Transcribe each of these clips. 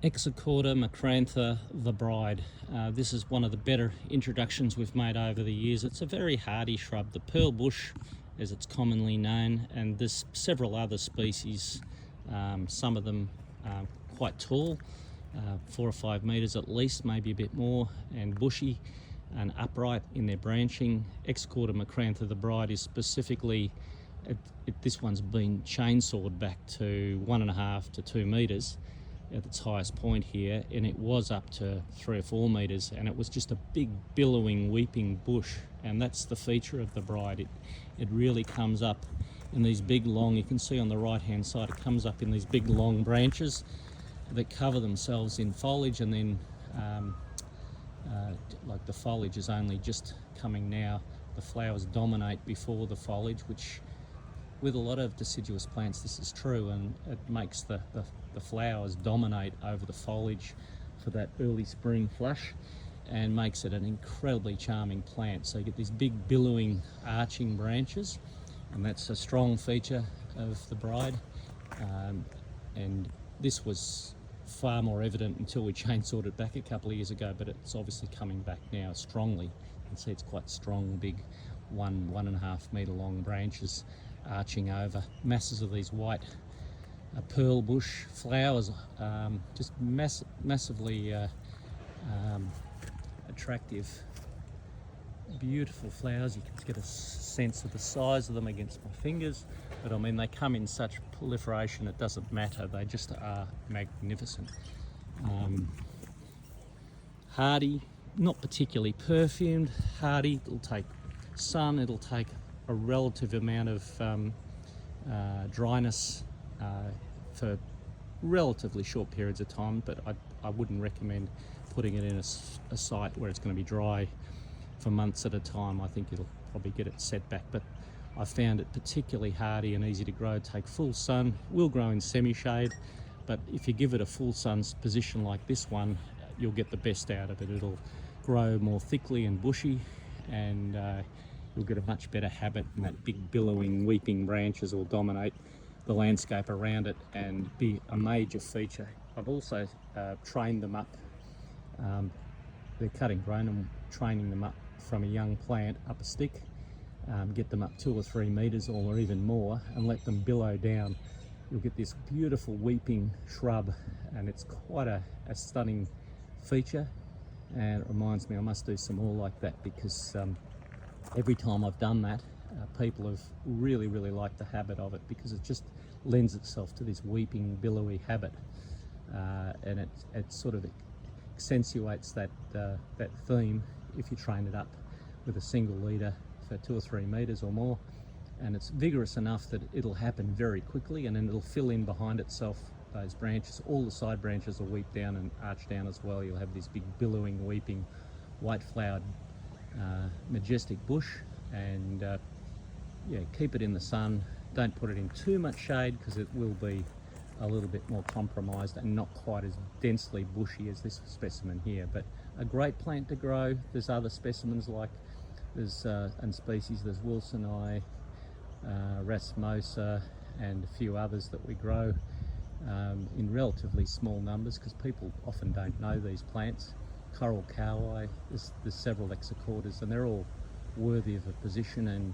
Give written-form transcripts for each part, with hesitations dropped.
Exochorda macrantha, the bride. This is one of the better introductions we've made over the years. It's a very hardy shrub, the pearl bush as it's commonly known, and there's several other species, some of them quite tall, 4 or 5 metres at least, maybe a bit more, and bushy and upright in their branching. Exochorda macrantha, the bride, is specifically, this one's been chainsawed back to 1.5 to 2 metres at its highest point here, and it was up to 3 or 4 metres, and it was just a big billowing weeping bush, and that's the feature of the bride. It really comes up in these big long, you can see on the right hand side, it comes up in these big long branches that cover themselves in foliage, and then like the foliage is only just coming now, the flowers dominate before the foliage, which with a lot of deciduous plants this is true, and it makes the flowers dominate over the foliage for that early spring flush and makes it an incredibly charming plant. So you get these big billowing arching branches, and that's a strong feature of the bride, and this was far more evident until we chainsawed it back a couple of years ago, but it's obviously coming back now strongly. You can see it's quite strong, big 1.5 metre long branches arching over masses of these white pearl bush flowers, just massively attractive, beautiful flowers. You can get a sense of the size of them against my fingers, but I mean they come in such proliferation it doesn't matter, they just are magnificent. Hardy, not particularly perfumed, hardy. It'll take sun, it'll take a relative amount of dryness for relatively short periods of time, but I wouldn't recommend putting it in a site where it's going to be dry for months at a time. I think it'll probably get it set back, but I found it particularly hardy and easy to grow. Take full sun, will grow in semi-shade, but if you give it a full sun position like this one, you'll get the best out of it. It'll grow more thickly and bushy, and you'll get a much better habit, and that big billowing weeping branches will dominate the landscape around it and be a major feature. I've also trained them up, they're cutting grown, and training them up from a young plant up a stick, get them up 2 or 3 metres or even more, and let them billow down. You'll get this beautiful weeping shrub, and it's quite a stunning feature, and it reminds me I must do some more like that, because every time I've done that, people have really liked the habit of it, because it just lends itself to this weeping billowy habit, and it sort of accentuates that theme if you train it up with a single leader for 2 or 3 metres or more, and it's vigorous enough that it'll happen very quickly, and then it'll fill in behind itself those branches. All the side branches will weep down and arch down as well. You'll have this big billowing weeping white flowered majestic bush, and yeah, keep it in the sun. Don't put it in too much shade, because it will be a little bit more compromised and not quite as densely bushy as this specimen here, but a great plant to grow. There's other specimens like and species, there's Wilsonii, Racemosa, and a few others that we grow in relatively small numbers, because people often don't know these plants. Coral coweye, there's several exochordas, and they're all worthy of a position, and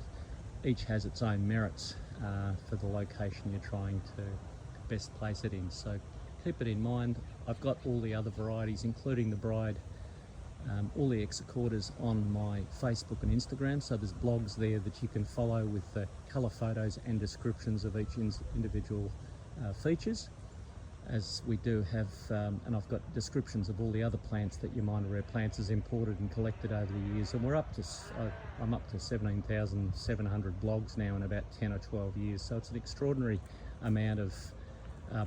each has its own merits for the location you're trying to best place it in. So keep it in mind. I've got all the other varieties, including the bride, all the exochordas, on my Facebook and Instagram, so there's blogs there that you can follow with colour photos and descriptions of each individual features, as we do have, and I've got descriptions of all the other plants that Yamina Rare Plants has imported and collected over the years, and I'm up to 17,700 blogs now in about 10 or 12 years, so it's an extraordinary amount of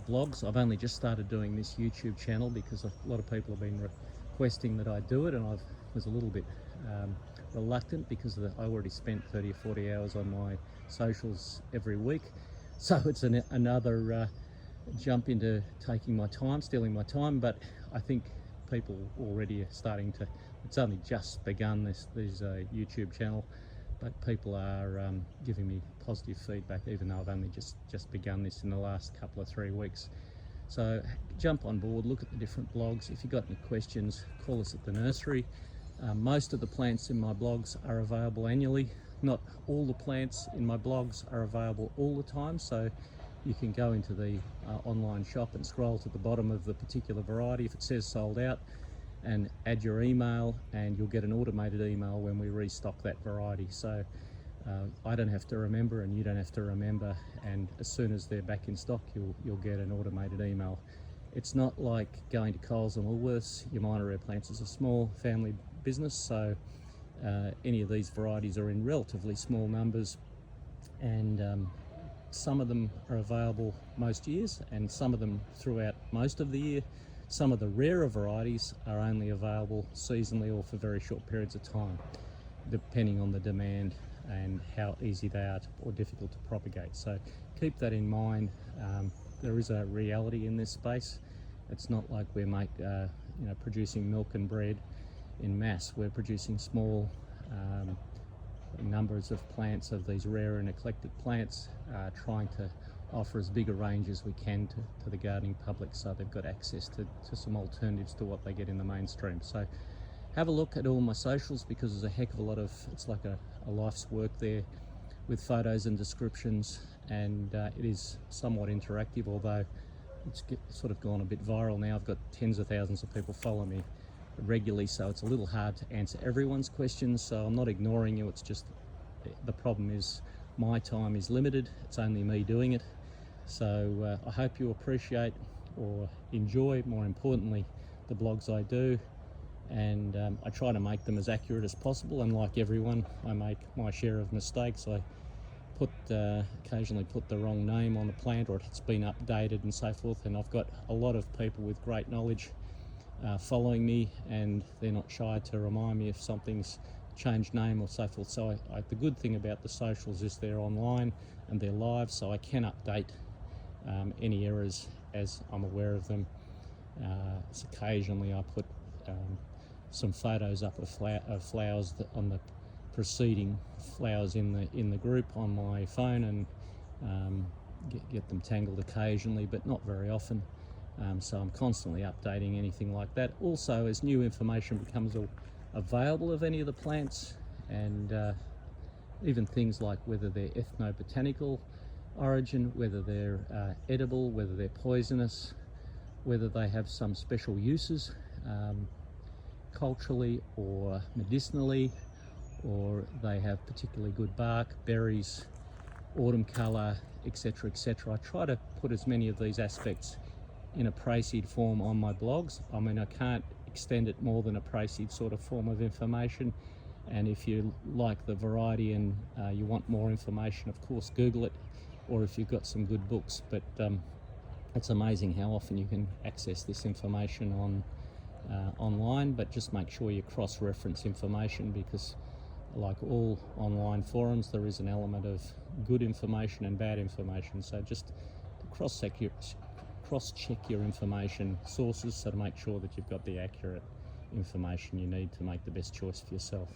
blogs. I've only just started doing this YouTube channel because a lot of people have been requesting that I do it, and I was a little bit reluctant because I already spent 30 or 40 hours on my socials every week, so it's another jump into taking my time, stealing my time. But I think people already are starting to, it's only just begun this YouTube channel, but people are giving me positive feedback, even though I've only just begun this in the last couple of 3 weeks. So jump on board, look at the different blogs. If you've got any questions, call us at the nursery. Most of the plants in my blogs are available annually. Not all the plants in my blogs are available all the time, so you can go into the online shop and scroll to the bottom of the particular variety if it says sold out, and add your email, and you'll get an automated email when we restock that variety. So I don't have to remember, and you don't have to remember, and as soon as they're back in stock, you'll get an automated email. It's not like going to Coles and Woolworths. Yamina Rare Plants is a small family business, so any of these varieties are in relatively small numbers, and some of them are available most years and some of them throughout most of the year. Some of the rarer varieties are only available seasonally or for very short periods of time, depending on the demand and how easy they are or difficult to propagate. So keep that in mind. There is a reality in this space. It's not like we're producing milk and bread in mass. We're producing small numbers of plants, of these rare and eclectic plants, trying to offer as big a range as we can to the gardening public, so they've got access to some alternatives to what they get in the mainstream. So have a look at all my socials, because there's a heck of a lot of, it's like a life's work there, with photos and descriptions, and it is somewhat interactive, although it's sort of gone a bit viral now. I've got tens of thousands of people follow me regularly, so it's a little hard to answer everyone's questions. So I'm not ignoring you, it's just the problem is my time is limited. It's only me doing it. So I hope you appreciate or enjoy, more importantly, the blogs I do, and I try to make them as accurate as possible, and like everyone, I make my share of mistakes. I occasionally put the wrong name on the plant, or it's been updated and so forth, and I've got a lot of people with great knowledge following me, and they're not shy to remind me if something's changed name or so forth. So the good thing about the socials is they're online and they're live, so I can update any errors as I'm aware of them. So occasionally I put some photos up of flowers on the preceding flowers in the group on my phone, and get them tangled occasionally, but not very often. So I'm constantly updating anything like that. Also, as new information becomes available of any of the plants, and even things like whether they're ethnobotanical origin, whether they're edible, whether they're poisonous, whether they have some special uses culturally or medicinally, or they have particularly good bark, berries, autumn colour, etc., etc. I try to put as many of these aspects in a prayseed form on my blogs. I mean, I can't extend it more than a prayseed sort of form of information, and if you like the variety and you want more information, of course Google it, or if you've got some good books. But it's amazing how often you can access this information online, but just make sure you cross-reference information, because like all online forums, there is an element of good information and bad information. So just cross-check your information sources, so to make sure that you've got the accurate information you need to make the best choice for yourself.